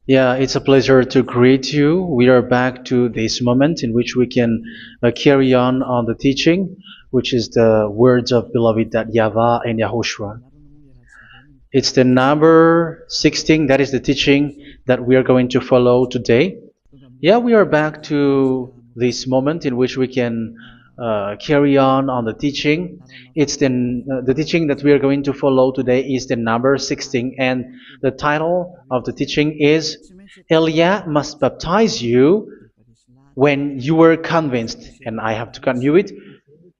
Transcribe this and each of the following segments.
Yeah, it's a pleasure to greet you. We are back to this moment in which we can carry on the teaching, which is the words of beloved that YAHVAH and YAHOSHUA. It's the number 16, that is the teaching that we are going to follow today. Yeah, we are back to this moment in which we can carry on the teaching. It's the teaching that we are going to follow today is the number 16, and the title of the teaching is Elia must baptize you when you were convinced, and I have to continue it,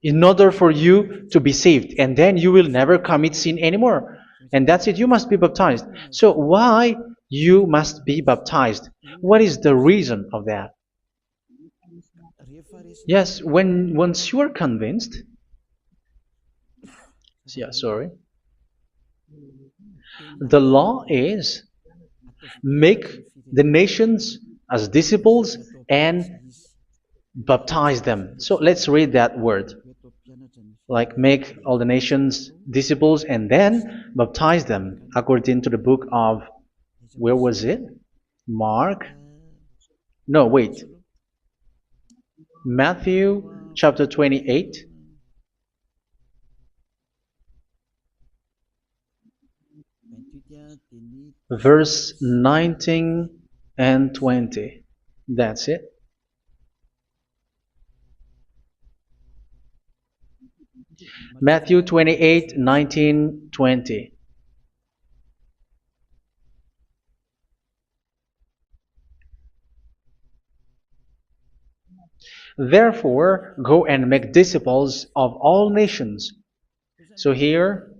in order for you to be saved, and then you will never commit sin anymore. And that's it, you must be baptized. So why you must be baptized? What is the reason of that? Yes, once you are convinced, yeah, sorry, the law is make the nations as disciples and baptize them. So let's read that word. Like make all the nations disciples and then baptize them according to the book of, where was it? Mark? No, wait. Matthew chapter 28. Verse 19 and 20. That's it. Matthew 28, 19, 20. Therefore, go and make disciples of all nations. So here,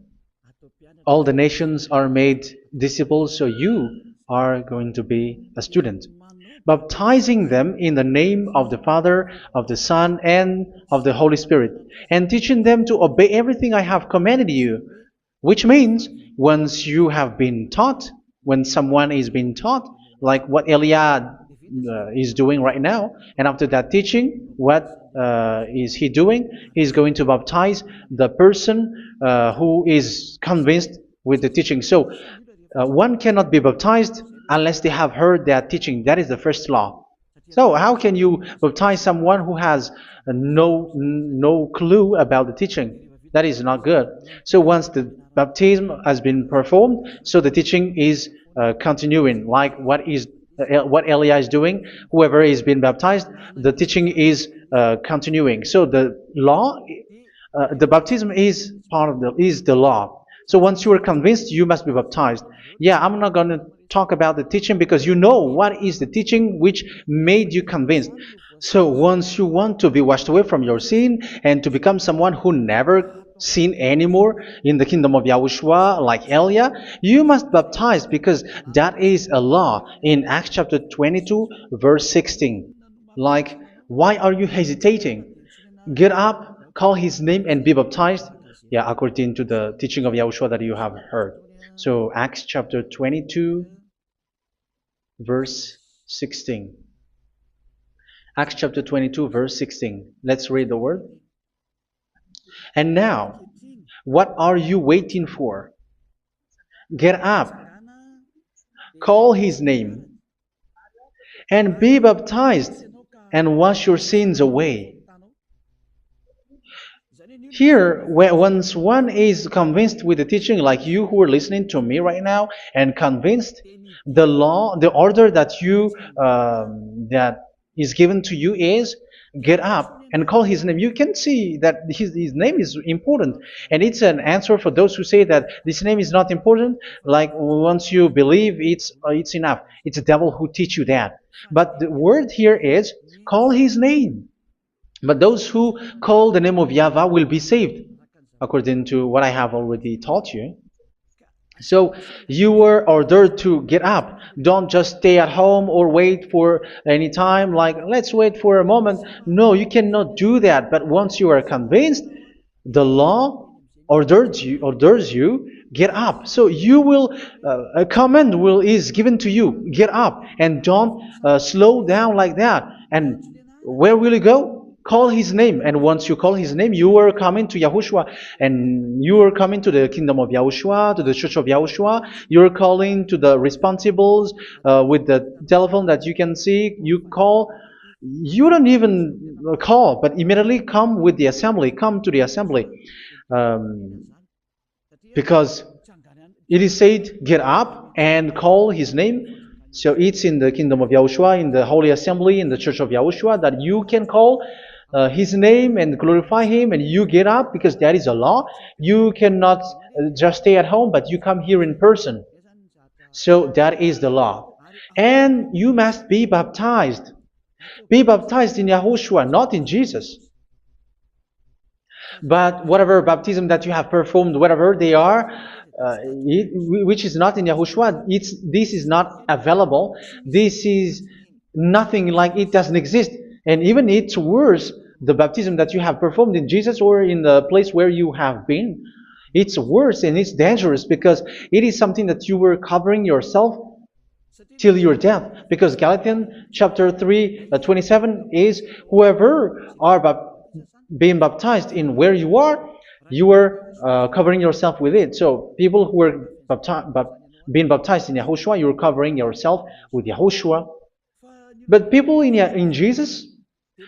all the nations are made disciples, so you are going to be a student. Baptizing them in the name of the Father, of the Son, and of the Holy Spirit, and teaching them to obey everything I have commanded you. Which means, once you have been taught, when someone is being taught, like what Elia is doing right now, and after that teaching, what is he doing? He's going to baptize the person who is convinced with the teaching. So one cannot be baptized unless they have heard that teaching. That is the first law. So how can you baptize someone who has no clue about the teaching? That is not good. So once the baptism has been performed, so the teaching is continuing. Like what Elia is doing, whoever is being baptized, the teaching is continuing. So the law, the baptism is part of the law. So once you are convinced, you must be baptized. Yeah, I'm not going to talk about the teaching because you know what is the teaching which made you convinced. So once you want to be washed away from your sin and to become someone who never sin anymore in the kingdom of YAHOSHUA like Elia, you must baptize because that is a law in Acts chapter 22 verse 16. Like, why are you hesitating? Get up, call his name and be baptized. Yeah, according to the teaching of YAHOSHUA that you have heard. So Acts chapter 22 verse 16. Acts chapter 22 verse 16. Let's read the word. And now, what are you waiting for? Get up, call his name, and be baptized, and wash your sins away. Here, once one is convinced with the teaching, like you who are listening to me right now, and convinced, the law, the order that that is given to you is get up and call his name. You can see that his name is important, and it's an answer for those who say that this name is not important. Like once you believe, it's enough. It's the devil who teach you that. But the word here is call his name. But those who call the name of YAHVAH will be saved, according to what I have already taught you. So you were ordered to get up. Don't just stay at home or wait for any time, like let's wait for a moment. No, you cannot do that. But once you are convinced, the law orders you get up. So you will a command is given to you, get up, and don't slow down like that. And where will you go? call his name. And once you call his name, you are coming to Yahushua. And you are coming to the kingdom of Yahushua, to the church of Yahushua. You're calling to the responsibles with the telephone that you can see. You call. You don't even call, but immediately come with the assembly. Come to the assembly. Um, because it is said, get up and call his name. So it's in the kingdom of Yahushua, in the holy assembly, in the church of Yahushua, that you can call his name and glorify him, and you get up, because that is a law. You cannot just stay at home, but you come here in person. So that is the law. And you must be baptized. Be baptized in Yahushua, not in Jesus. But whatever baptism that you have performed, whatever they are, which is not in Yahushua, this is not available. This is nothing, like it doesn't exist. And even it's worse, the baptism that you have performed in Jesus or in the place where you have been. It's worse and it's dangerous, because it is something that you were covering yourself till your death. Because Galatians chapter 3, 27 is, whoever are being baptized in where you are covering yourself with it. So people who are being baptized in Yahushua, you're covering yourself with Yahushua. But people in Jesus,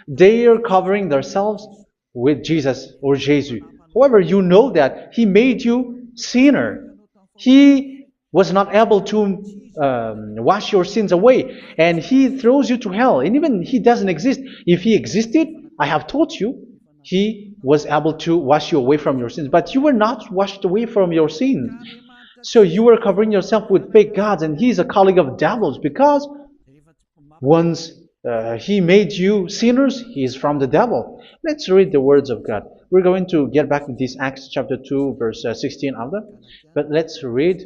they are covering themselves with Jesus or Jesus. However, you know that He made you sinner. He was not able to wash your sins away, and He throws you to hell. And even He doesn't exist. If He existed, I have told you, He was able to wash you away from your sins. But you were not washed away from your sins. So you were covering yourself with fake gods, and He is a colleague of devils, because once He made you sinners, He is from the devil. Let's read the words of God. We're going to get back to this Acts chapter 2, verse 16 after. But let's read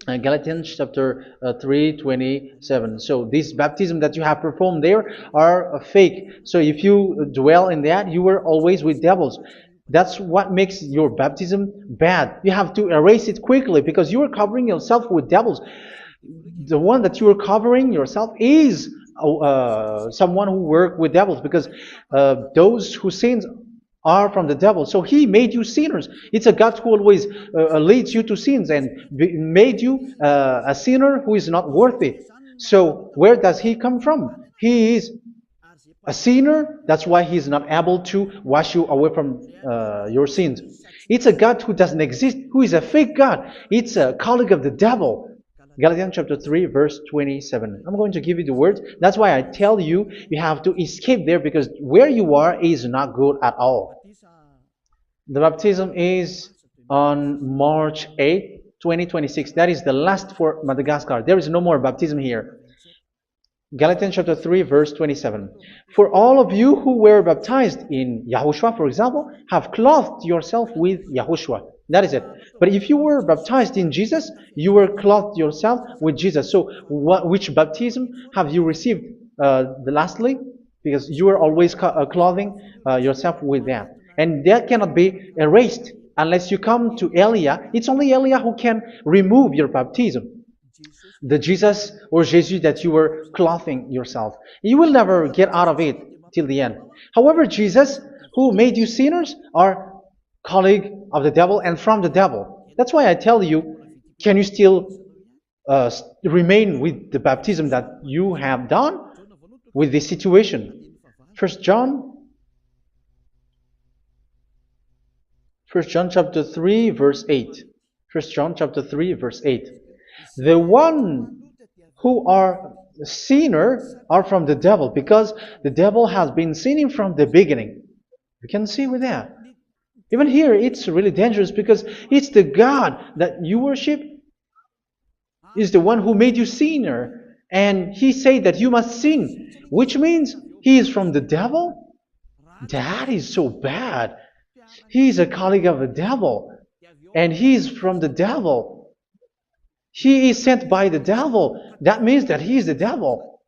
Galatians chapter 3, 27. So this baptism that you have performed there are fake. So if you dwell in that, you were always with devils. That's what makes your baptism bad. You have to erase it quickly, because you are covering yourself with devils. The one that you are covering yourself is someone who works with devils, because those who sin are from the devil. So He made you sinners. It's a God who always leads you to sins, and made you a sinner who is not worthy. So where does He come from? He is a sinner. That's why He is not able to wash you away from your sins. It's a God who doesn't exist, who is a fake God. It's a colleague of the devil. Galatians chapter 3, verse 27. I'm going to give you the words. That's why I tell you, you have to escape there, because where you are is not good at all. The baptism is on March 8, 2026. That is the last for Madagascar. There is no more baptism here. Galatians chapter 3, verse 27. For all of you who were baptized in Yahushua, for example, have clothed yourself with Yahushua. That is it. But if you were baptized in Jesus, you were clothed yourself with Jesus. So which baptism have you received lastly? Because you are always clothing yourself with that. And that cannot be erased unless you come to Eliah. It's only Eliah who can remove your baptism. The Jesus or Jesus that you were clothing yourself. You will never get out of it till the end. However, Jesus, who made you sinners, are colleague of the devil and from the devil. That's why I tell you, can you still remain with the baptism that you have done with this situation? First John chapter 3, verse 8. First John chapter 3, verse 8. The one who are sinner are from the devil, because the devil has been sinning from the beginning. You can see with that. Even here, it's really dangerous, because it's the God that you worship is the one who made you sinner, and He said that you must sin, which means He is from the devil. That is so bad. He is a colleague of the devil, and He is from the devil. He is sent by the devil. That means that He is the devil.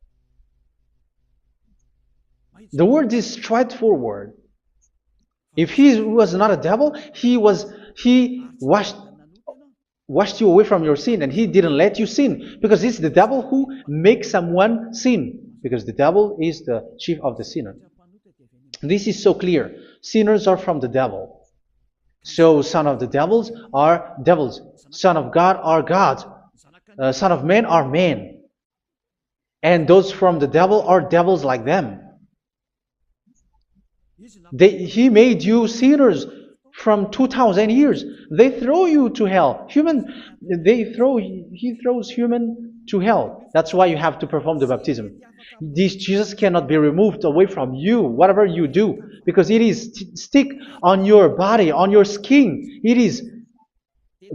The word is straightforward. If He was not a devil, He washed you away from your sin, and He didn't let you sin, because it's the devil who makes someone sin, because the devil is the chief of the sinner. This is so clear. Sinners are from the devil. So son of the devils are devils. Son of God are gods. Son of men are men. And those from the devil are devils like them. He made you sinners from 2,000 years. They throw you to hell. He throws human to hell. That's why you have to perform the baptism. This Jesus cannot be removed away from you, whatever you do, because it is stick on your body, on your skin. It is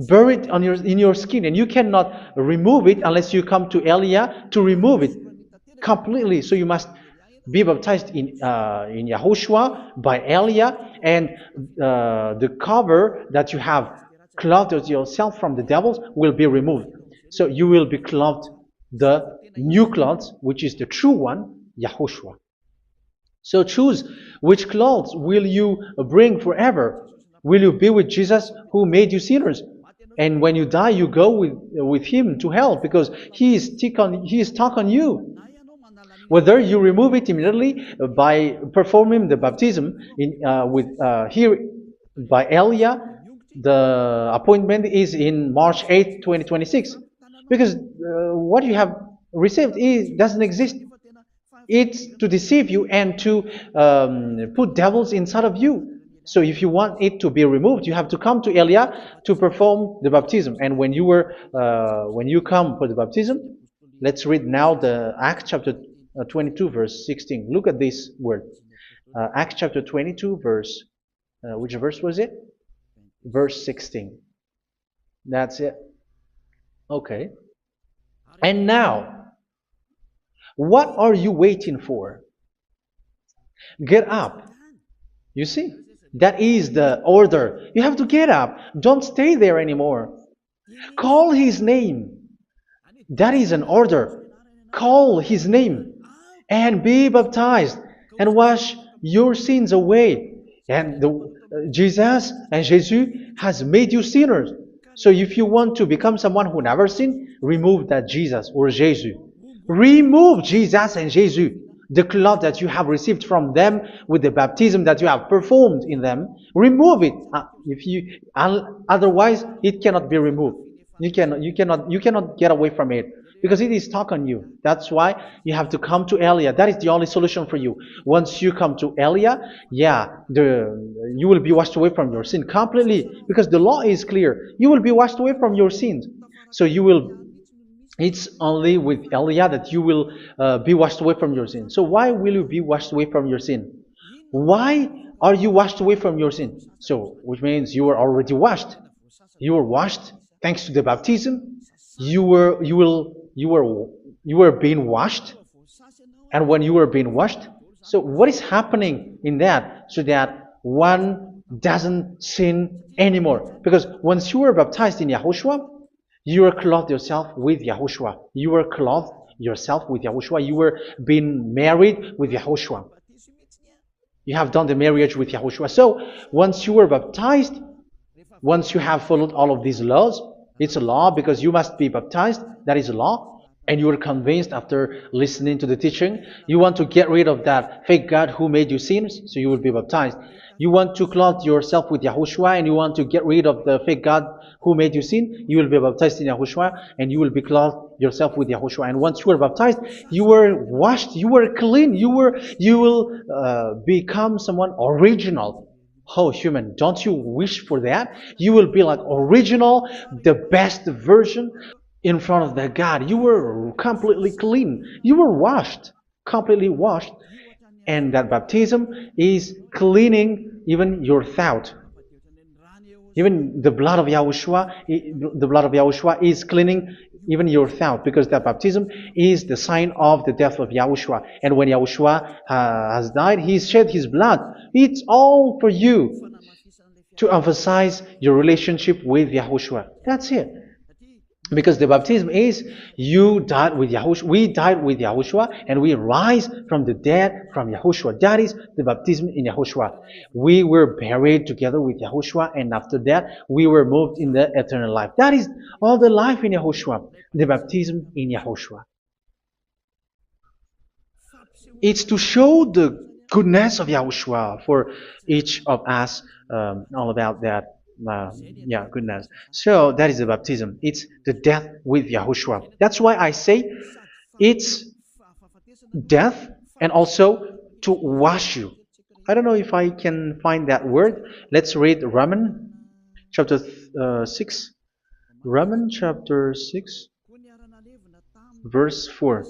buried in your skin, and you cannot remove it unless you come to Elia to remove it completely. So you must be baptized in YAHOSHUA by Elia, and the cover that you have clothed yourself from the devils will be removed. So you will be clothed the new clothes, which is the true one, YAHOSHUA. So choose which clothes will you bring forever. Will you be with Jesus who made you sinners? And when you die, you go with him to hell because he is stuck on you. Whether you remove it immediately by performing the baptism here by Elia, the appointment is in March 8, 2026. Because what you have received doesn't exist. It's to deceive you and to put devils inside of you. So if you want it to be removed, you have to come to Elia to perform the baptism. And when you come for the baptism, let's read now the Acts chapter 22 verse 16. Look at this word. Acts chapter 22 verse, which verse was it? Verse 16. That's it. Okay. And now, what are you waiting for? Get up. You see? That is the order. You have to get up. Don't stay there anymore. Call his name. That is an order. Call his name and be baptized and wash your sins away. And Jesus has made you sinners. So if you want to become someone who never sinned, remove that Jesus or Jesus. Remove Jesus and Jesus, the cloth that you have received from them with the baptism that you have performed in them. Remove it. Otherwise, it cannot be removed. You cannot get away from it because it is stuck on you. That's why you have to come to Elia. That is the only solution for you. Once you come to Elia, you will be washed away from your sin completely because the law is clear. You will be washed away from your sins. So it's only with Elia that you will be washed away from your sin. So why will you be washed away from your sin? Why are you washed away from your sin? So, which means you were already washed. You were washed thanks to the baptism. You were being washed. And when you were being washed, so what is happening in that? So that one doesn't sin anymore. Because once you were baptized in YAHOSHUA, you were clothed yourself with YAHOSHUA. You were clothed yourself with YAHOSHUA. You were being married with YAHOSHUA. You have done the marriage with YAHOSHUA. So once you were baptized, once you have followed all of these laws, it's a law because you must be baptized. That is a law. And you are convinced after listening to the teaching, you want to get rid of that fake God who made you sinners, so you will be baptized. You want to clothe yourself with YAHOSHUA and you want to get rid of the fake God who made you sin, you will be baptized in YAHOSHUA and you will be clothed yourself with YAHOSHUA. And once you are baptized, you were washed, you were clean, you will become someone original. Oh, human, don't you wish for that? You will be like original, the best version in front of that God. You were completely clean. You were washed, completely washed. And that baptism is cleaning even your thought. Even the blood of YAHOSHUA is cleaning even your thought, because that baptism is the sign of the death of YAHOSHUA. And when YAHOSHUA has died, he shed his blood. It's all for you to emphasize your relationship with YAHOSHUA. That's it. Because the baptism is you died with YAHOSHUA. We died with YAHOSHUA and we rise from the dead from YAHOSHUA. That is the baptism in YAHOSHUA. We were buried together with YAHOSHUA, and after that we were moved in the eternal life. That is all the life in YAHOSHUA. The baptism in YAHOSHUA. It's to show the goodness of Yahushua for each of us, all about that. Uh, yeah, goodness. So that is the baptism. It's the death with Yahushua. That's why I say it's death and also to wash you. I don't know if I can find that word. Let's read Romans chapter 6. Romans chapter 6, verse 4.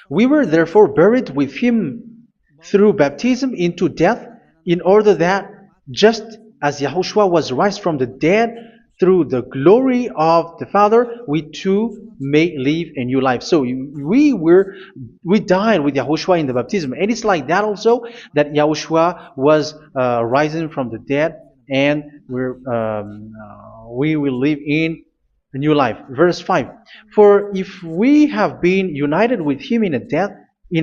We were therefore buried with him through baptism into death, in order that, just as Yahushua was raised from the dead through the glory of the Father, we too may live a new life. So we died with Yahushua in the baptism, and it's like that also that Yahushua was rising from the dead, and we will live in a new life. Verse 5. For if we have been united with him in a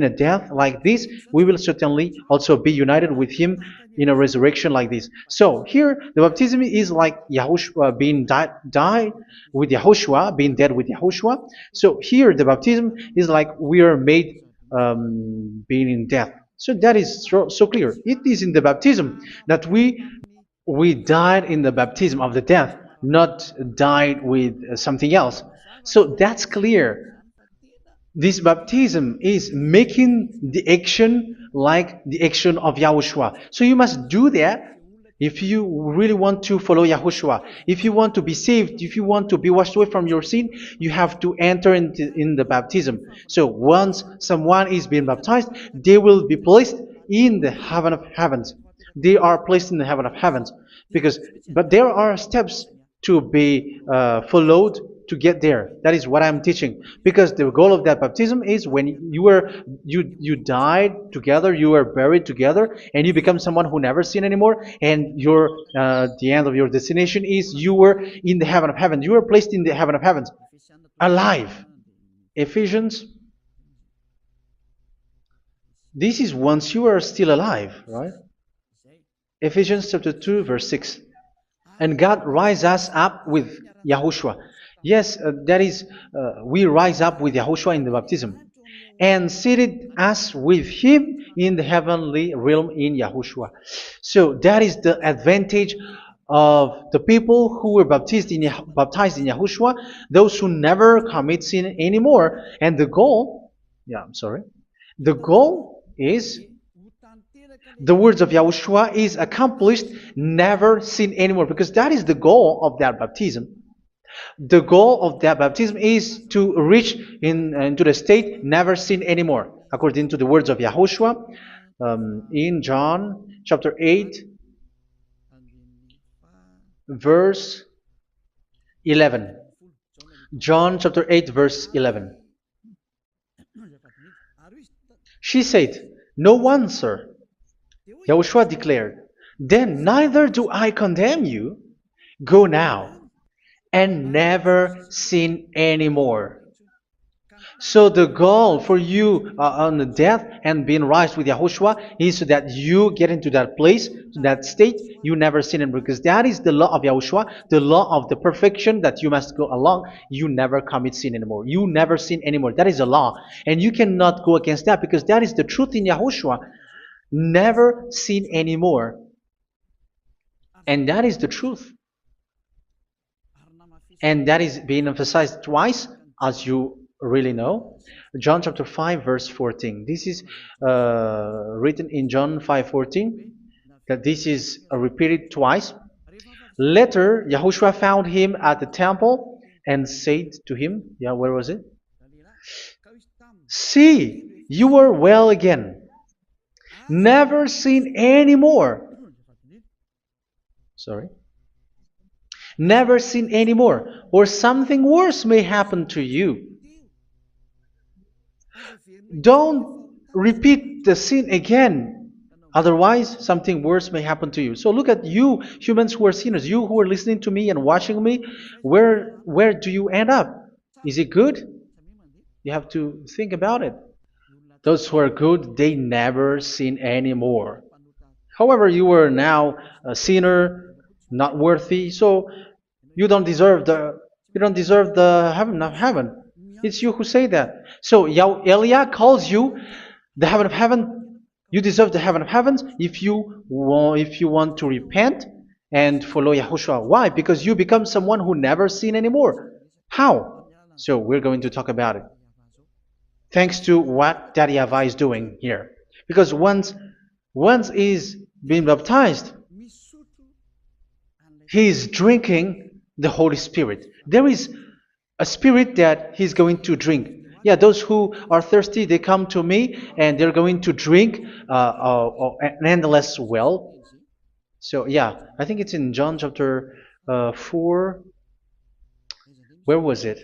death like this, we will certainly also be united with him in a resurrection like this. So here the baptism is like Yahushua being died with Yahushua, being dead with Yahushua. So here the baptism is like we are made being in death. So that is so clear. It is in the baptism that we died in the baptism of the death, not died with something else. So that's clear. This baptism is making the action like the action of Yahushua. So you must do that if you really want to follow Yahushua. If you want to be saved, if you want to be washed away from your sin, you have to enter in the baptism. So once someone is being baptized, they will be placed in the heaven of heavens. They are placed in the heaven of heavens, but there are steps to be followed to get there. That is what I'm teaching. Because the goal of that baptism is when you died together, you were buried together, and you become someone who never sin anymore. And the end of your destination is you were in the heaven of heaven. You were placed in the heaven of heavens, alive. Ephesians. This is once you are still alive, right? Ephesians chapter 2, verse 6. And God rise us up with Yahushua. Yes, that is, we rise up with Yahushua in the baptism. And seated us with him in the heavenly realm in Yahushua. So that is the advantage of the people who were baptized in Yahushua, those who never commit sin anymore. And the goal, the goal is the words of Yahushua is accomplished, never sin anymore, because that is the goal of that baptism. The goal of that baptism is to reach into the state never sin anymore, according to the words of Yahushua in John chapter 8, verse 11. John chapter 8, verse 11. She said, "No one, sir." Yahushua declared, "Then neither do I condemn you. Go now and never sin anymore." So the goal for you on the death and being raised with Yahushua is so that you get into that place, to that state, you never sin anymore. Because that is the law of Yahushua, the law of the perfection that you must go along. You never commit sin anymore. You never sin anymore. That is a law. And you cannot go against that because that is the truth in Yahushua. Never sin anymore. And that is the truth. And that is being emphasized twice, as you really know. John chapter 5, verse 14. This is written in John 5:14. That this is repeated twice. Later, Yahushua found him at the temple and said to him, where was it? "See, you are well again. Never sin anymore." Never sin anymore, or something worse may happen to you. Don't repeat the sin again. Otherwise, something worse may happen to you. So look at you, humans who are sinners, you who are listening to me and watching me. Where do you end up? Is it good? You have to think about it. Those who are good, they never sin anymore. However, you are now a sinner, not worthy, so you don't deserve the heaven of heaven. It's you who say that. So Eliah calls you the heaven of heaven. You deserve the heaven of heavens if you want to repent and follow Yahushua. Why? Because you become someone who never sin anymore. How? So we're going to talk about it. Thanks to what Daddy YAHVAH is doing here. Because once he's been baptized, he's drinking the Holy Spirit. There is a spirit that he's going to drink. Yeah, those who are thirsty, they come to me and they're going to drink an endless well. So yeah, I think it's in John chapter 4. Where was it?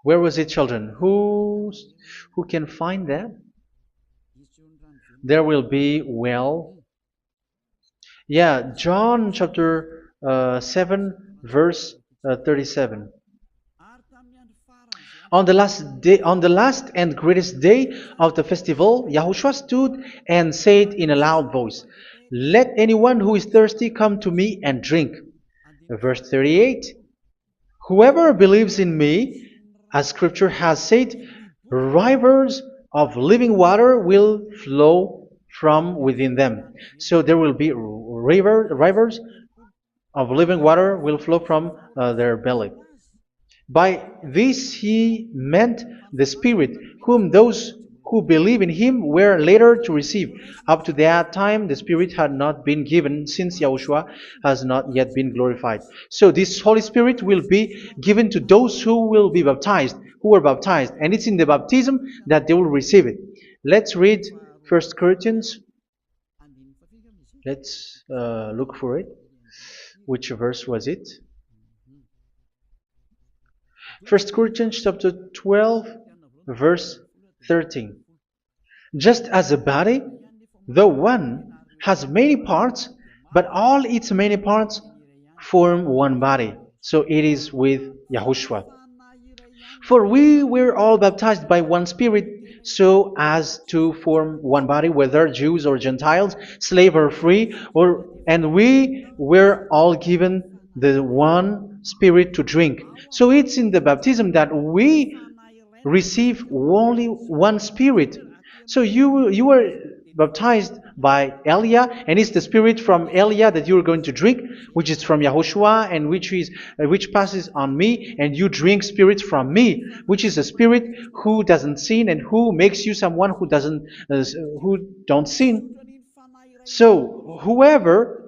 Where was it, children? Who can find that? There will be well. Yeah, John chapter 7, verse 37. On the last and greatest day of the festival, Yahushua stood and said in a loud voice, "Let anyone who is thirsty come to me and drink." Verse 38, "Whoever believes in me, as Scripture has said, rivers of living water will flow from within them." So there will be rivers of living water will flow from their belly. By this he meant the Spirit, whom those who believe in him were later to receive. Up to that time, the Spirit had not been given, since Yahushua has not yet been glorified. So this Holy Spirit will be given to those who will be baptized, who are baptized, and it's in the baptism that they will receive it. Let's read 1 Corinthians. Let's look for it. Which verse was it? 1 Corinthians chapter 12, verse 13. Just as a body, though one, has many parts, but all its many parts form one body. So it is with Yahushua. For we were all baptized by one Spirit, so as to form one body, whether Jews or Gentiles, slave or free, and we were all given the one Spirit to drink. So it's in the baptism that we receive only one Spirit. So you were baptized by Elia, and it's the Spirit from Elia that you are going to drink, which is from Yahushua, and which passes on me, and you drink Spirit from me, which is a Spirit who doesn't sin and who makes you someone who don't sin. So whoever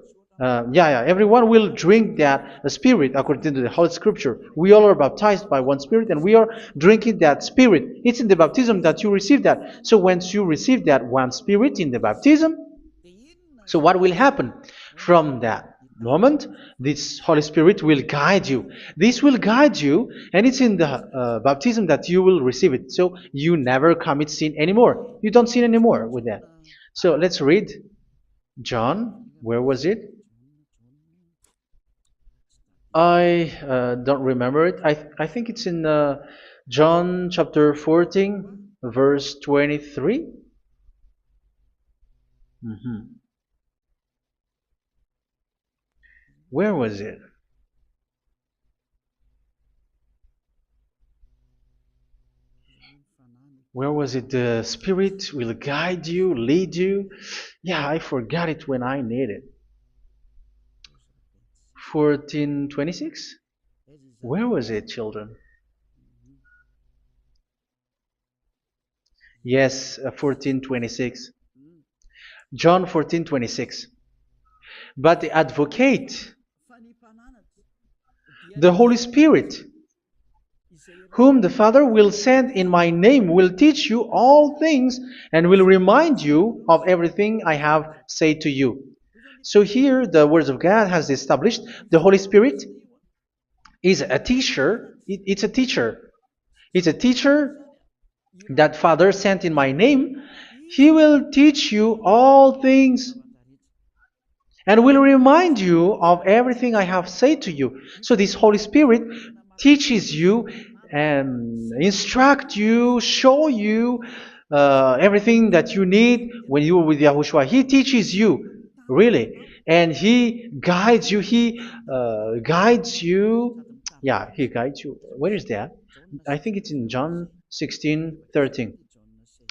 everyone will drink that Spirit according to the Holy Scripture. We all are baptized by one Spirit, and we are drinking that Spirit. It's in the baptism that you receive that. So once you receive that one Spirit in the baptism, so what will happen? From that moment, this Holy Spirit will guide you. This will guide you, and it's in the baptism that you will receive it. So you never commit sin anymore. You don't sin anymore with that. So let's read John. Where was it? I don't remember it. I think it's in John chapter 14, verse 23. Where was it? Where was it? The Spirit will guide you, lead you. Yeah, I forgot it when I need it. 14:26? Where was it, children? Yes, 14:26. John 14:26. But the advocate, the Holy Spirit, whom the Father will send in my name, will teach you all things and will remind you of everything I have said to you. So here the words of God has established the Holy Spirit is a teacher. It's a teacher. It's a teacher that Father sent in my name. He will teach you all things and will remind you of everything I have said to you. So this Holy Spirit teaches you and instruct you, show you everything that you need when you are with Yahushua. He teaches you, really. And He guides you. He guides you. Yeah, He guides you. Where is that? I think it's in John 16:13.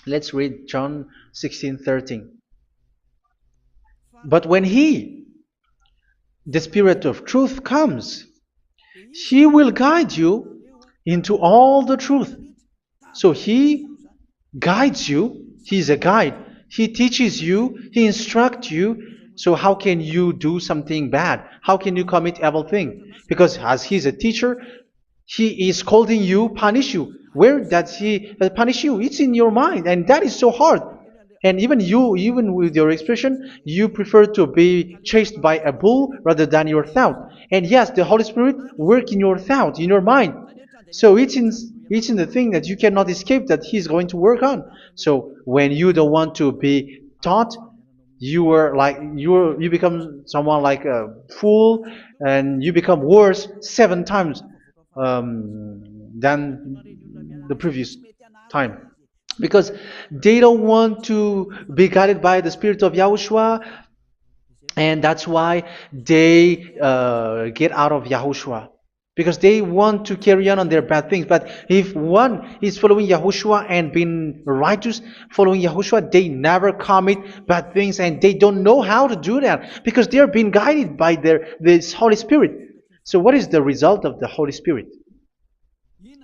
Let's read John 16:13. But when He, the Spirit of truth, comes, He will guide you into all the truth. So He guides you. He's a guide. He teaches you. He instructs you. So how can you do something bad? How can you commit evil thing? Because as He's a teacher, He is scolding you, punish you. Where does He punish you? It's in your mind, and that is so hard. And even you, even with your expression, you prefer to be chased by a bull rather than your thought. And yes, the Holy Spirit work in your thought, in your mind. So it's in the thing that you cannot escape that He's going to work on. So when you don't want to be taught, you become someone like a fool, and you become worse 7 times than the previous time, because they don't want to be guided by the Spirit of Yahushua, and that's why they get out of Yahushua, because they want to carry on their bad things. But if one is following Yahushua and being righteous, following Yahushua, they never commit bad things, and they don't know how to do that because they are being guided by this Holy Spirit. So what is the result of the Holy Spirit?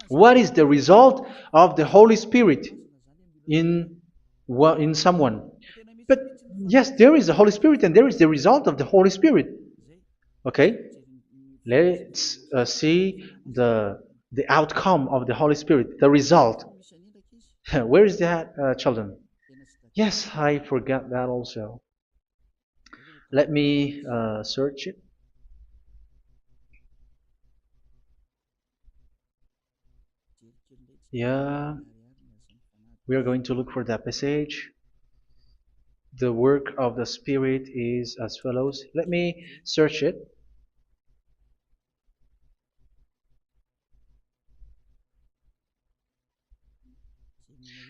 What is the result of the Holy Spirit in someone? But yes, there is the Holy Spirit, and there is the result of the Holy Spirit. Okay, let's see the outcome of the Holy Spirit, the result. Where is that, children? Yes, I forgot that also. Let me search it. Yeah, we are going to look for that passage. The work of the Spirit is as follows. Let me search it.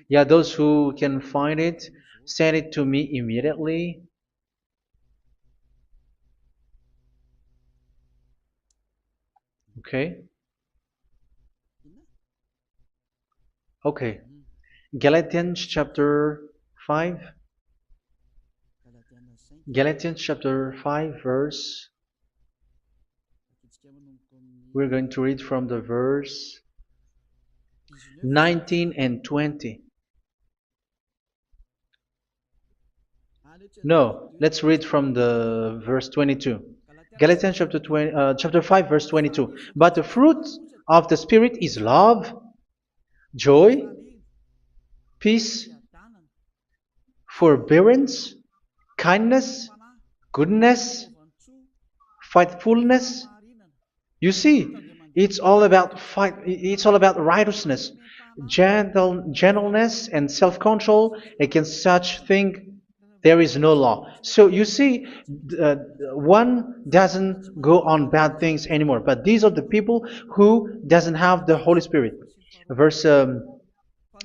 Yeah, those who can find it, send it to me immediately. Okay. Okay. Galatians chapter 5. Galatians chapter 5 verse. We're going to read from the verse 19 and 20. No, let's read from the verse 22. Galatians chapter 5 verse 22. But the fruit of the Spirit is love, joy, peace, forbearance, kindness, goodness, faithfulness. You see, it's all about fight. It's all about righteousness, gentleness, and self-control. Against such thing, there is no law. So you see, uh, one doesn't go on bad things anymore. But these are the people who doesn't have the Holy Spirit. Verse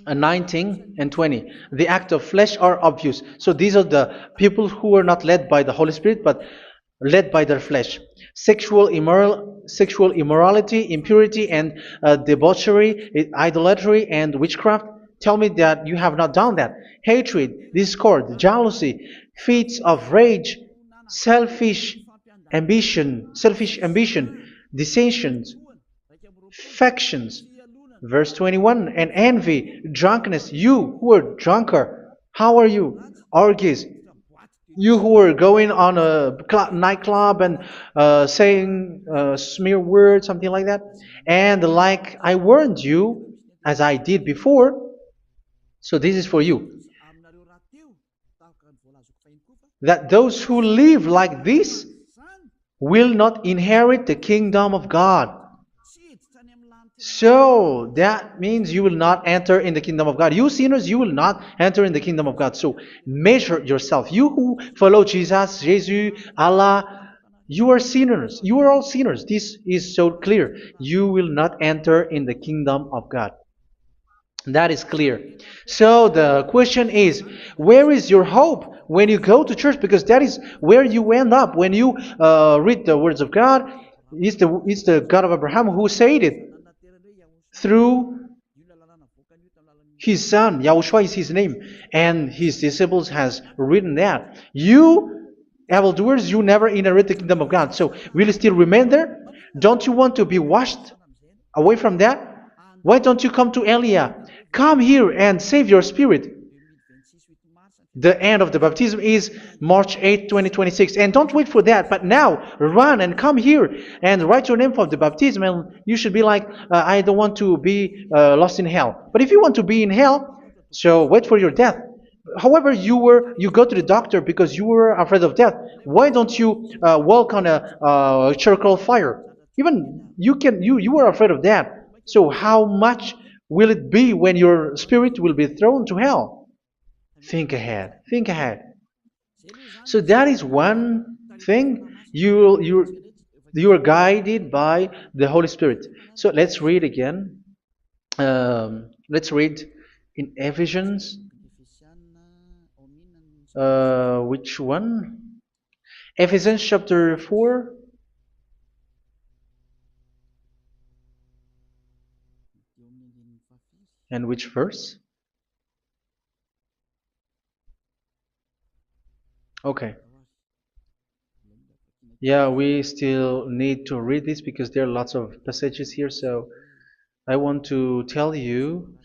19 and 20. The act of flesh are obvious. So these are the people who are not led by the Holy Spirit, but led by their flesh. Sexual immorality, impurity, and debauchery, idolatry, and witchcraft. Tell me that you have not done that. Hatred, discord, jealousy, fits of rage, selfish ambition, dissensions, factions. Verse 21, and envy, drunkenness. You who are drunkard, how are you? Orgies. You who are going on a nightclub and saying smear words, something like that. And like I warned you, as I did before, so this is for you, that those who live like this will not inherit the kingdom of God. So that means you will not enter in the kingdom of God. You sinners, you will not enter in the kingdom of God. So measure yourself. You who follow Jesus, Allah, you are sinners. You are all sinners. This is so clear. You will not enter in the kingdom of God. That is clear. So the question is, where is your hope when you go to church? Because that is where you end up. When you read the words of God, it's the God of Abraham who said it. Through His son, Yahushua is his name, and his disciples has written that. You, evildoers, you never inherit the kingdom of God. So will you still remain there? Don't you want to be washed away from that? Why don't you come to Elia? Come here and save your spirit. The end of the baptism is March 8th, 2026. And don't wait for that, but now run and come here and write your name for the baptism. And you should be like, I don't want to be lost in hell. But if you want to be in hell, so wait for your death. However, you go to the doctor because you were afraid of death. Why don't you walk on a charcoal fire? Even you were afraid of that. So how much will it be when your spirit will be thrown to hell? Think ahead. Think ahead. So that is one thing. You are guided by the Holy Spirit. So let's read again. Let's read in Ephesians. Which one? Ephesians chapter 4. And which verse? Okay. Yeah, we still need to read this because there are lots of passages here. So I want to tell you,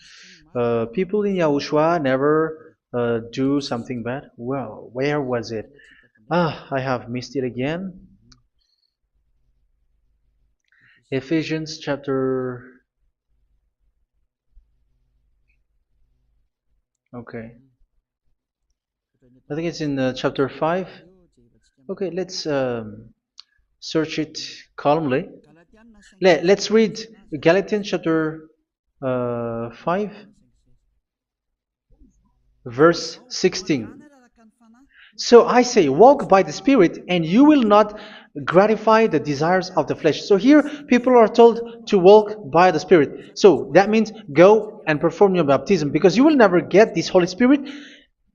people in Yahushua never do something bad. Well, where was it? I have missed it again. Ephesians chapter. Okay. I think it's in chapter 5. Okay, let's search it calmly. Let's read Galatians chapter 5, verse 16. So I say, walk by the Spirit, and you will not gratify the desires of the flesh. So here, people are told to walk by the Spirit. So that means go and perform your baptism, because you will never get this Holy Spirit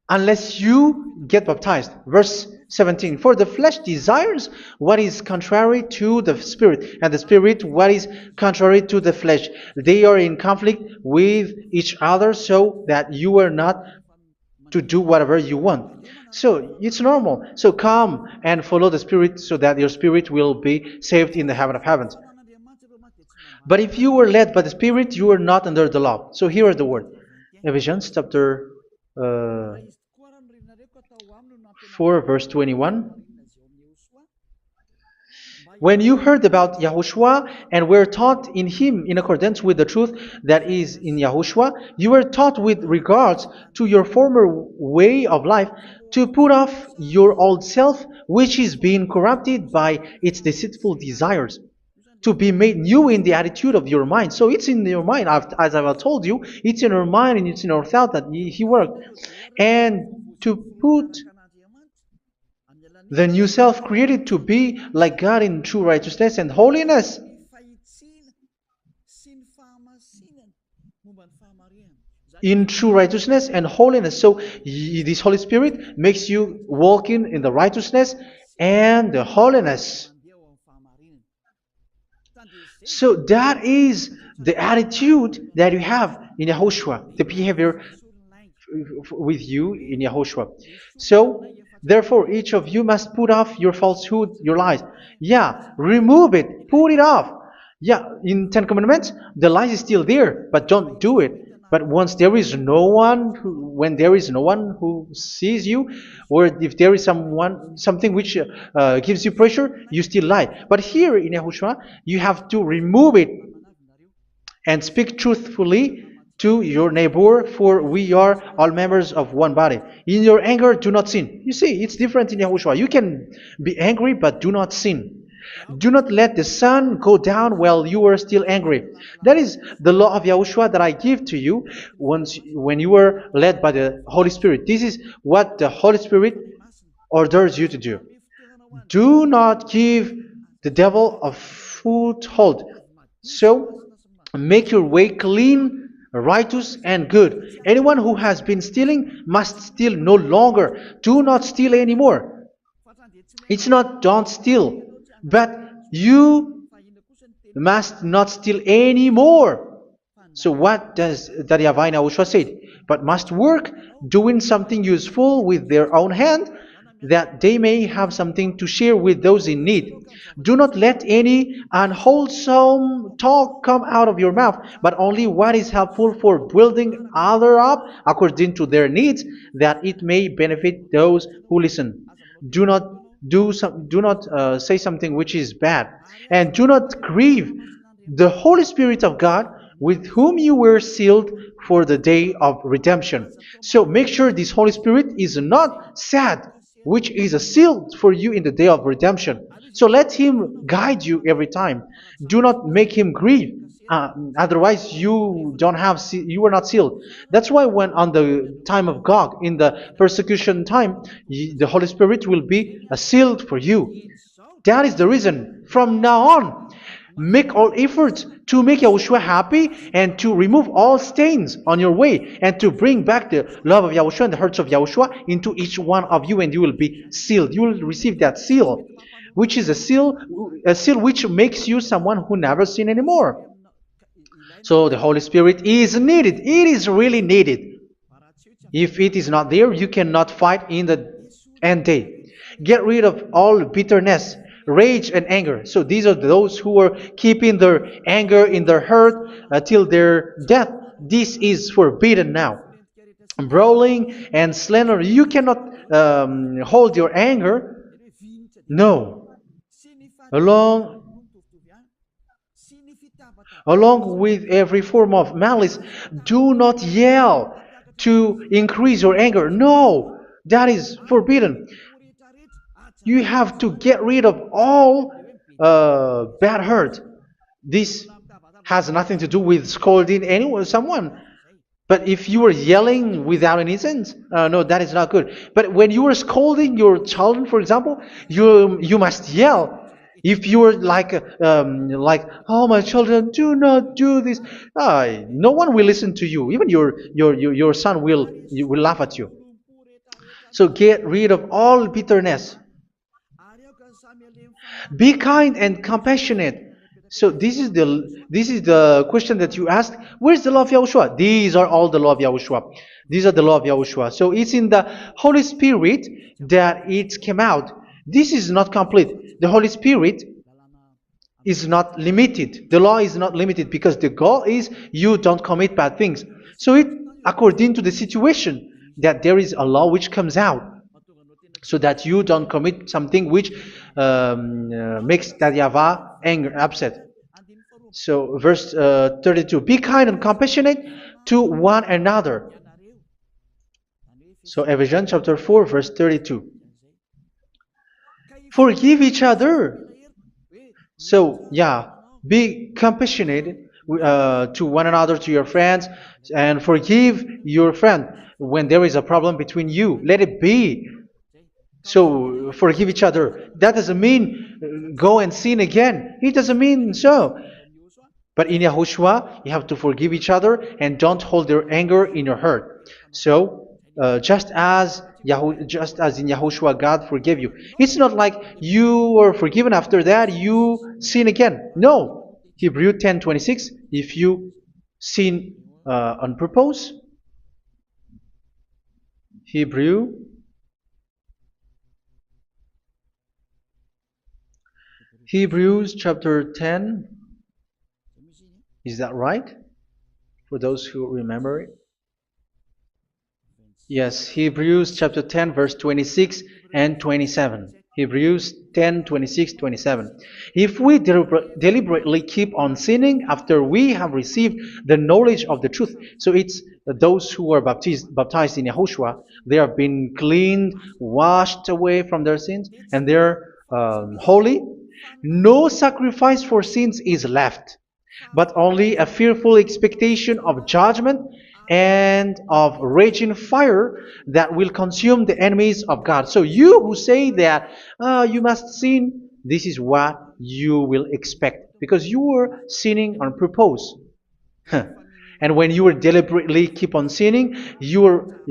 unless you get baptized. Verse 17. For the flesh desires what is contrary to the Spirit, and the Spirit what is contrary to the flesh. They are in conflict with each other, so that you are not to do whatever you want. So it's normal. So come and follow the Spirit so that your spirit will be saved in the heaven of heavens. But if you were led by the Spirit, you are not under the law. So here are the word. Ephesians chapter 4 verse 21. When you heard about Yahushua and were taught in him in accordance with the truth that is in Yahushua, you were taught with regards to your former way of life to put off your old self, which is being corrupted by its deceitful desires, to be made new in the attitude of your mind. So it's in your mind, as I've told you, it's in your mind and it's in your thought that he worked. And to put the new self created to be like God in true righteousness and holiness. In true righteousness and holiness. So this Holy Spirit makes you walking in the righteousness and the holiness. So that is the attitude that you have in Yahushua, the behavior with you in Yahushua. So therefore, each of you must put off your falsehood, your lies. Yeah, remove it, put it off. Yeah, in Ten Commandments, the lies is still there, but don't do it. But once there is no one, when there is no one who sees you, or if there is something which gives you pressure, you still lie. But here in Yahushua, you have to remove it and speak truthfully to your neighbor, for we are all members of one body. In your anger, do not sin. You see, it's different in Yahushua. You can be angry, but do not sin. Do not let the sun go down while you are still angry. That is the law of Yahushua that I give to you when you were led by the Holy Spirit. This is what the Holy Spirit orders you to do. Do not give the devil a foothold. So, make your way clean, righteous, and good. Anyone who has been stealing must steal no longer. Do not steal anymore. It's not don't steal, but you must not steal anymore. So what does the YAHVAH in YAHOSHUA say? But must work doing something useful with their own hand, that they may have something to share with those in need. Do not let any unwholesome talk come out of your mouth, but only what is helpful for building other up according to their needs, that it may benefit those who listen. Do not do not say something which is bad, and do not grieve the Holy Spirit of God, with whom you were sealed for the day of redemption. So make sure this Holy Spirit is not sad, which is a seal for you in the day of redemption. So let Him guide you every time. Do not make Him grieve. Otherwise, you are not sealed. That's why when on the time of God, in the persecution time, the Holy Spirit will be a sealed for you. That is the reason. From now on, make all efforts to make Yahushua happy and to remove all stains on your way and to bring back the love of Yahushua and the hearts of Yahushua into each one of you, and you will be sealed. You will receive that seal, which is a seal which makes you someone who never sin anymore. So the Holy Spirit is needed. It is really needed. If it is not there, you cannot fight in the end day. Get rid of all bitterness, rage, and anger. So these are those who are keeping their anger in their heart till their death. This is forbidden now. Brawling and slander. You cannot hold your anger. No. Along Along with every form of malice, do not yell to increase your anger. No, that is forbidden. You have to get rid of all bad hurt. This has nothing to do with scolding anyone, someone. But if you are yelling without any sense, no, that is not good. But when you are scolding your children, for example, you must yell. If you are like, oh my children, do not do this, no one will listen to you. Even your son will laugh at you. So get rid of all bitterness. Be kind and compassionate. So this is the question that you asked. Where's the law of Yahushua? These are all the law of Yahushua. These are the law of Yahushua. So it's in the Holy Spirit that it came out. This is not complete. The Holy Spirit is not limited. The law is not limited because the goal is you don't commit bad things. So it according to the situation that there is a law which comes out, so that you don't commit something which makes that YAHVAH angry, upset. So verse 32, be kind and compassionate to one another. So Ephesians chapter 4 verse 32. Forgive each other. So yeah, be compassionate to one another, to your friends, and forgive your friend when there is a problem between you. Let it be. So forgive each other. That doesn't mean go and sin again. It doesn't mean so. But in Yahushua, you have to forgive each other and don't hold their anger in your heart. So just as in Yahushua, God forgave you. It's not like you were forgiven after that you sin again. No. Hebrew 10:26. If you sin on purpose, Hebrews chapter 10. Is that right? For those who remember it? Yes, Hebrews chapter 10 verse 26 and 27. Hebrews 10, 26, 27. If we deliberately keep on sinning after we have received the knowledge of the truth, so it's those who are baptized in Yahushua, they have been cleaned, washed away from their sins, and they're holy. No sacrifice for sins is left, but only a fearful expectation of judgment and of raging fire that will consume the enemies of God. So you who say that you must sin, this is what you will expect, because you were sinning on purpose. And when you were deliberately keep on sinning, your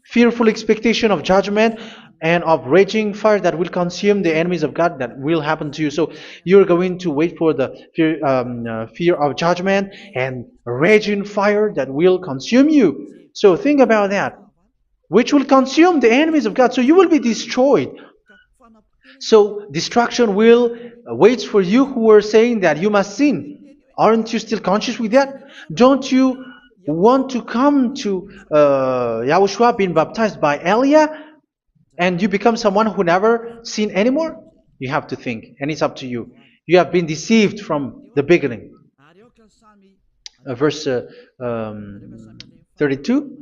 fearful expectation of judgment and of raging fire that will consume the enemies of God that will happen to you. So you're going to wait for the fear of judgment and raging fire that will consume you. So think about that, which will consume the enemies of God. So you will be destroyed. So destruction will wait for you who are saying that you must sin. Aren't you still conscious with that? Don't you want to come to Yahushua being baptized by Elia and you become someone who never sin anymore? You have to think, and it's up to you. You have been deceived from the beginning. Verse 32.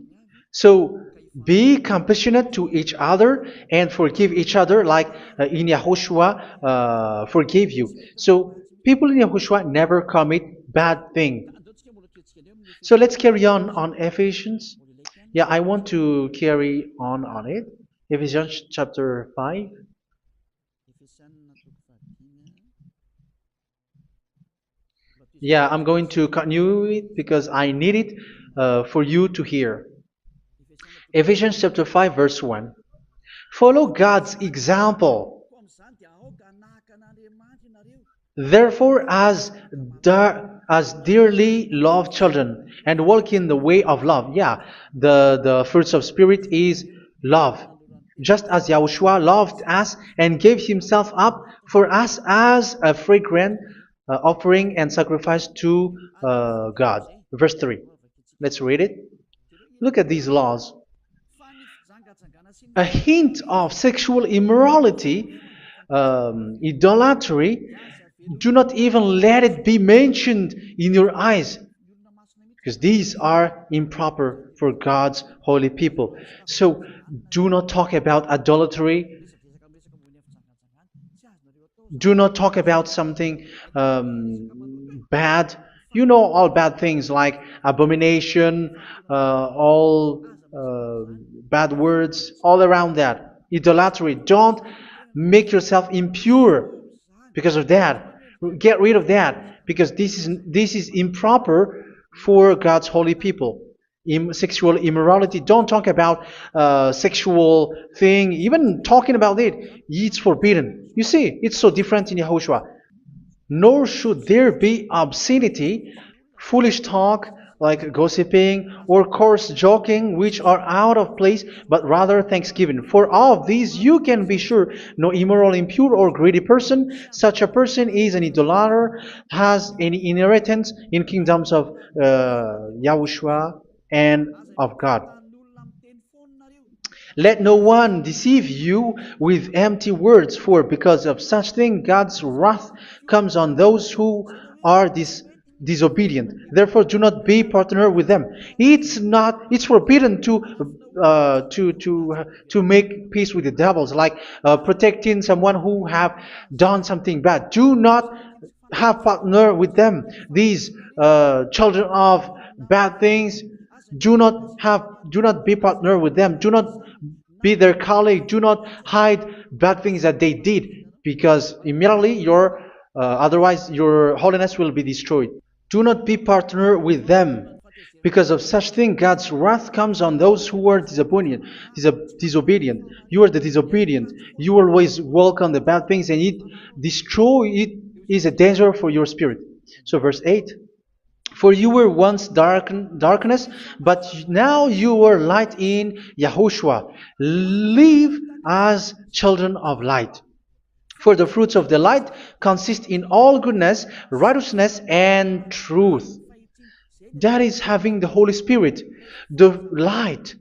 So be compassionate to each other and forgive each other like in Yahushua forgave you. So people in Yahushua never commit bad thing. So let's carry on Ephesians. Yeah, I want to carry on it. Ephesians chapter 5. Yeah, I'm going to continue it because I need it for you to hear. Ephesians chapter 5 verse 1. Follow God's example. Therefore, as dearly loved children, and walk in the way of love. Yeah, the fruits of spirit is love. Just as Yahushua loved us and gave himself up for us as a fragrant offering and sacrifice to God. Verse 3. Let's read it. Look at these laws. A hint of sexual immorality, idolatry, do not even let it be mentioned in your eyes, because these are improper for God's holy people. So do not talk about idolatry. Do not talk about something bad. You know all bad things like abomination, all bad words, all around that. Idolatry. Don't make yourself impure because of that. Get rid of that because this is improper for God's holy people. Sexual immorality. Don't talk about sexual thing. Even talking about it's forbidden. You see, it's so different in Yahushua. Nor should there be obscenity, foolish talk like gossiping or coarse joking, which are out of place, but rather thanksgiving. For of these you can be sure: no immoral, impure, or greedy person, such a person is an idolater, has any inheritance in kingdoms of Yahushua and of God. Let no one deceive you with empty words, for because of such thing God's wrath comes on those who are disobedient. Therefore, do not be partner with them. It's forbidden to make peace with the devils, like protecting someone who have done something bad. Do not have partner with them. These children of bad things, do not be partner with them. Do not be their colleague. Do not hide bad things that they did, because immediately otherwise your holiness will be destroyed. Do not be partner with them. Because of such thing, God's wrath comes on those who are disobedient. You are the disobedient. You always walk on the bad things, and it is a danger for your spirit. So verse 8. For you were once darkness, but now you are light in Yahushua. Live as children of light. For the fruits of the light consist in all goodness, righteousness, and truth. That is having the Holy Spirit, the light.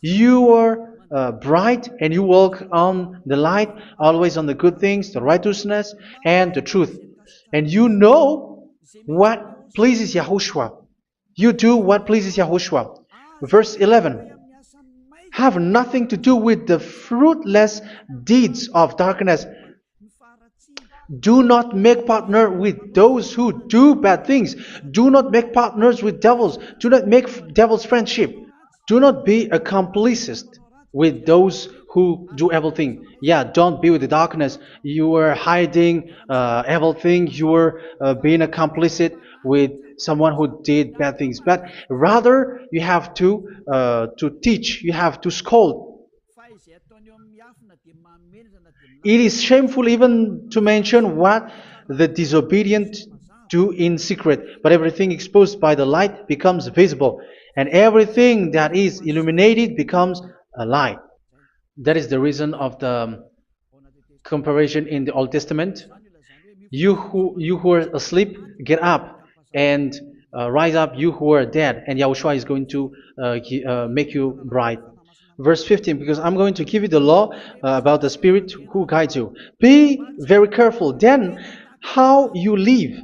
You are bright and you walk on the light, always on the good things, the righteousness, and the truth. And you know what pleases Yahushua. You do what pleases Yahushua. Verse 11. Have nothing to do with the fruitless deeds of darkness. Do not make partner with those who do bad things. Do not make partners with devils. Do not make devil's friendship. Do not be a complicit with those who do evil thing. Yeah, don't be with the darkness. You are hiding evil thing. You are being a complicit with someone who did bad things. But rather, you have to teach. You have to scold. It is shameful even to mention what the disobedient do in secret, but everything exposed by the light becomes visible, and everything that is illuminated becomes a light. That is the reason of the comparison in the Old Testament. You who are asleep, get up and rise up, you who are dead, and Yahushua is going to make you bright. Verse 15, because I'm going to give you the law about the Spirit who guides you. Be very careful then how you live,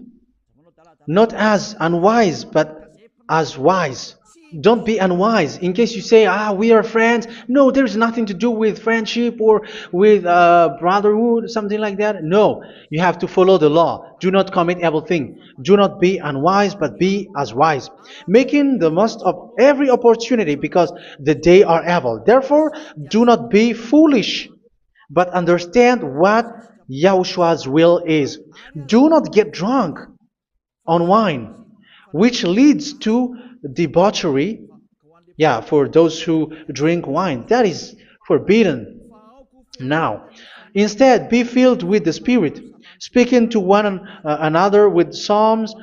not as unwise, but as wise. Don't be unwise. In case you say, we are friends. No, there's nothing to do with friendship or with brotherhood, something like that. No, you have to follow the law. Do not commit evil thing. Do not be unwise, but be as wise, making the most of every opportunity, because the day are evil. Therefore, do not be foolish, but understand what Yahushua's will is. Do not get drunk on wine, which leads to debauchery. Yeah, for those who drink wine, that is forbidden now. Instead, be filled with the Spirit, speaking to one another with psalms,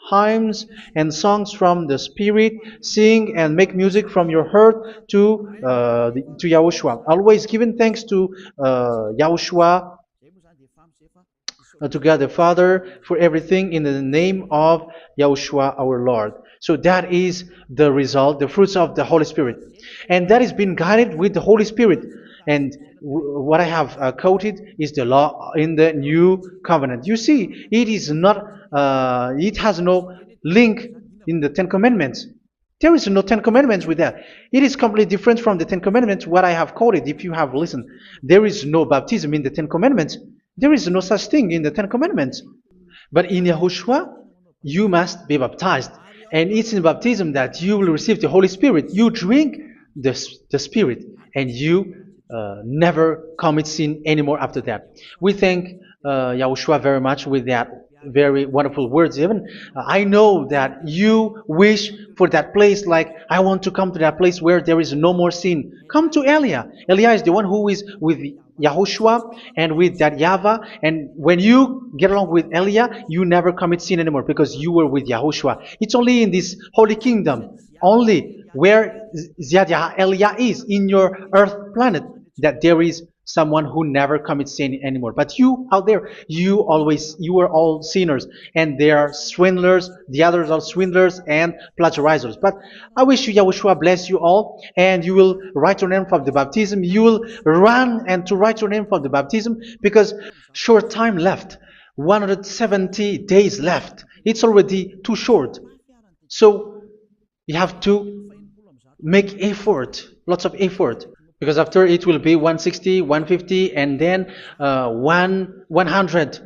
hymns, and songs from the Spirit. Sing and make music from your heart to Yahushua. Always giving thanks to Yahushua, to God the Father, for everything in the name of Yahushua our Lord. So that is the result, the fruits of the Holy Spirit. And that is being guided with the Holy Spirit. And what I have quoted is the law in the new covenant. You see, it is not, it has no link in the Ten Commandments. There is no Ten Commandments with that. It is completely different from the Ten Commandments, what I have quoted, if you have listened. There is no baptism in the Ten Commandments. There is no such thing in the Ten Commandments. But in Yahushua, you must be baptized. And it's in baptism that you will receive the Holy Spirit. You drink the Spirit, and you never commit sin anymore after that. We thank Yahushua very much with that very wonderful words. Even I know that you wish for that place, like I want to come to that place where there is no more sin. Come to Elia. Elia is the one who is with Yahushua and with that YAHVAH. And when you get along with Elia, you never commit sin anymore because you were with Yahushua. It's only in this holy kingdom, only where Ziad Elia is, in your earth planet, that there is someone who never commits sin anymore. But you out there, you are all sinners, and they are swindlers. The others are swindlers and plagiarizers. But I wish you, Yahushua, bless you all, and you will write your name for the baptism. You will run and to write your name for the baptism, because short time left, 170 days left. It's already too short. So you have to make effort, lots of effort. Because after it will be 160, 150, and then 100.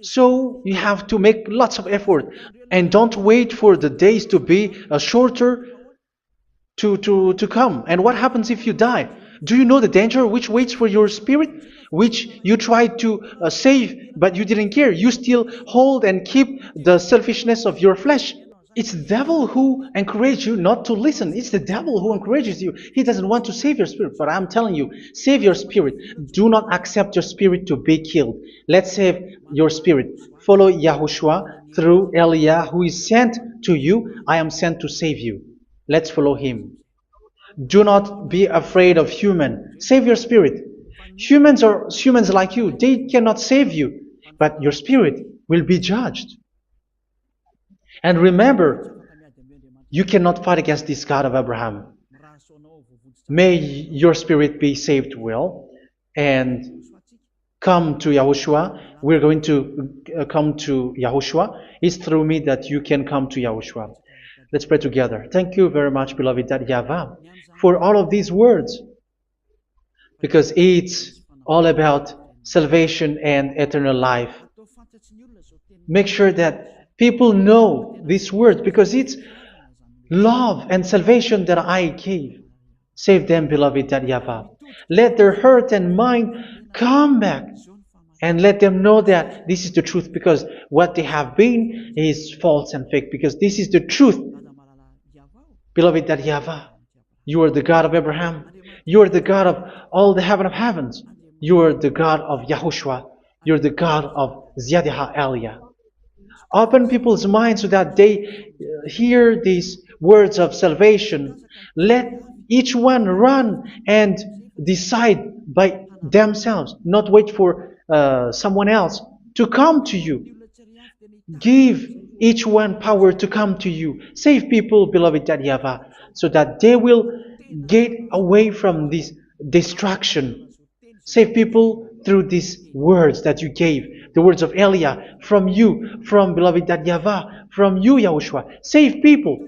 So you have to make lots of effort. And don't wait for the days to be shorter to come. And what happens if you die? Do you know the danger which waits for your spirit? Which you tried to save, but you didn't care. You still hold and keep the selfishness of your flesh. It's the devil who encourages you not to listen. It's the devil who encourages you. He doesn't want to save your spirit. But I'm telling you, save your spirit. Do not accept your spirit to be killed. Let's save your spirit. Follow Yahushua through Elia, who is sent to you. I am sent to save you. Let's follow him. Do not be afraid of human. Save your spirit. Humans are humans like you. They cannot save you. But your spirit will be judged. And remember, you cannot fight against this God of Abraham. May your spirit be saved well and come to Yahushua. We're going to come to Yahushua. It's through me that you can come to Yahushua. Let's pray together. Thank you very much, beloved YAHVAH, for all of these words, because it's all about salvation and eternal life. Make sure that people know these words, because it's love and salvation that I gave. Save them, beloved YAHVAH. Let their heart and mind come back, and let them know that this is the truth, because what they have been is false and fake, because this is the truth. Beloved YAHVAH, you are the God of Abraham. You are the God of all the heaven of heavens. You are the God of YAHOSHUA. You're the God of Ziyadiha Elia. Open people's minds so that they hear these words of salvation. Let each one run and decide by themselves, not wait for someone else to come to you. Give each one power to come to you. Save people, beloved YAHVAH, so that they will get away from this destruction. Save people through these words that you gave, the words of Elia, from you, from beloved YAHVAH, from you, Yahushua. Save people.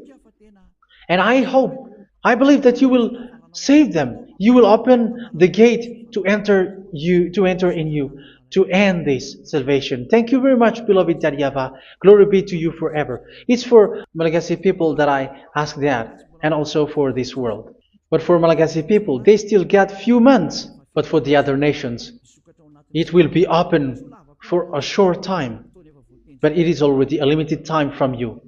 And I hope, I believe that you will save them. You will open the gate to enter in you, to end this salvation. Thank you very much, beloved YAHVAH. Glory be to you forever. It's for Malagasy people that I ask that, and also for this world. But for Malagasy people, they still get few months. But for the other nations, it will be open for a short time. But it is already a limited time from you.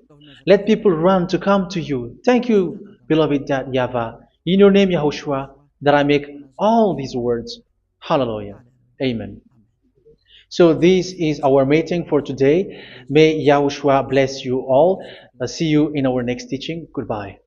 Let people run to come to you. Thank you, beloved YAHVAH. In your name, Yahushua, that I make all these words. Hallelujah. Amen. So this is our meeting for today. May Yahushua bless you all. See you in our next teaching. Goodbye.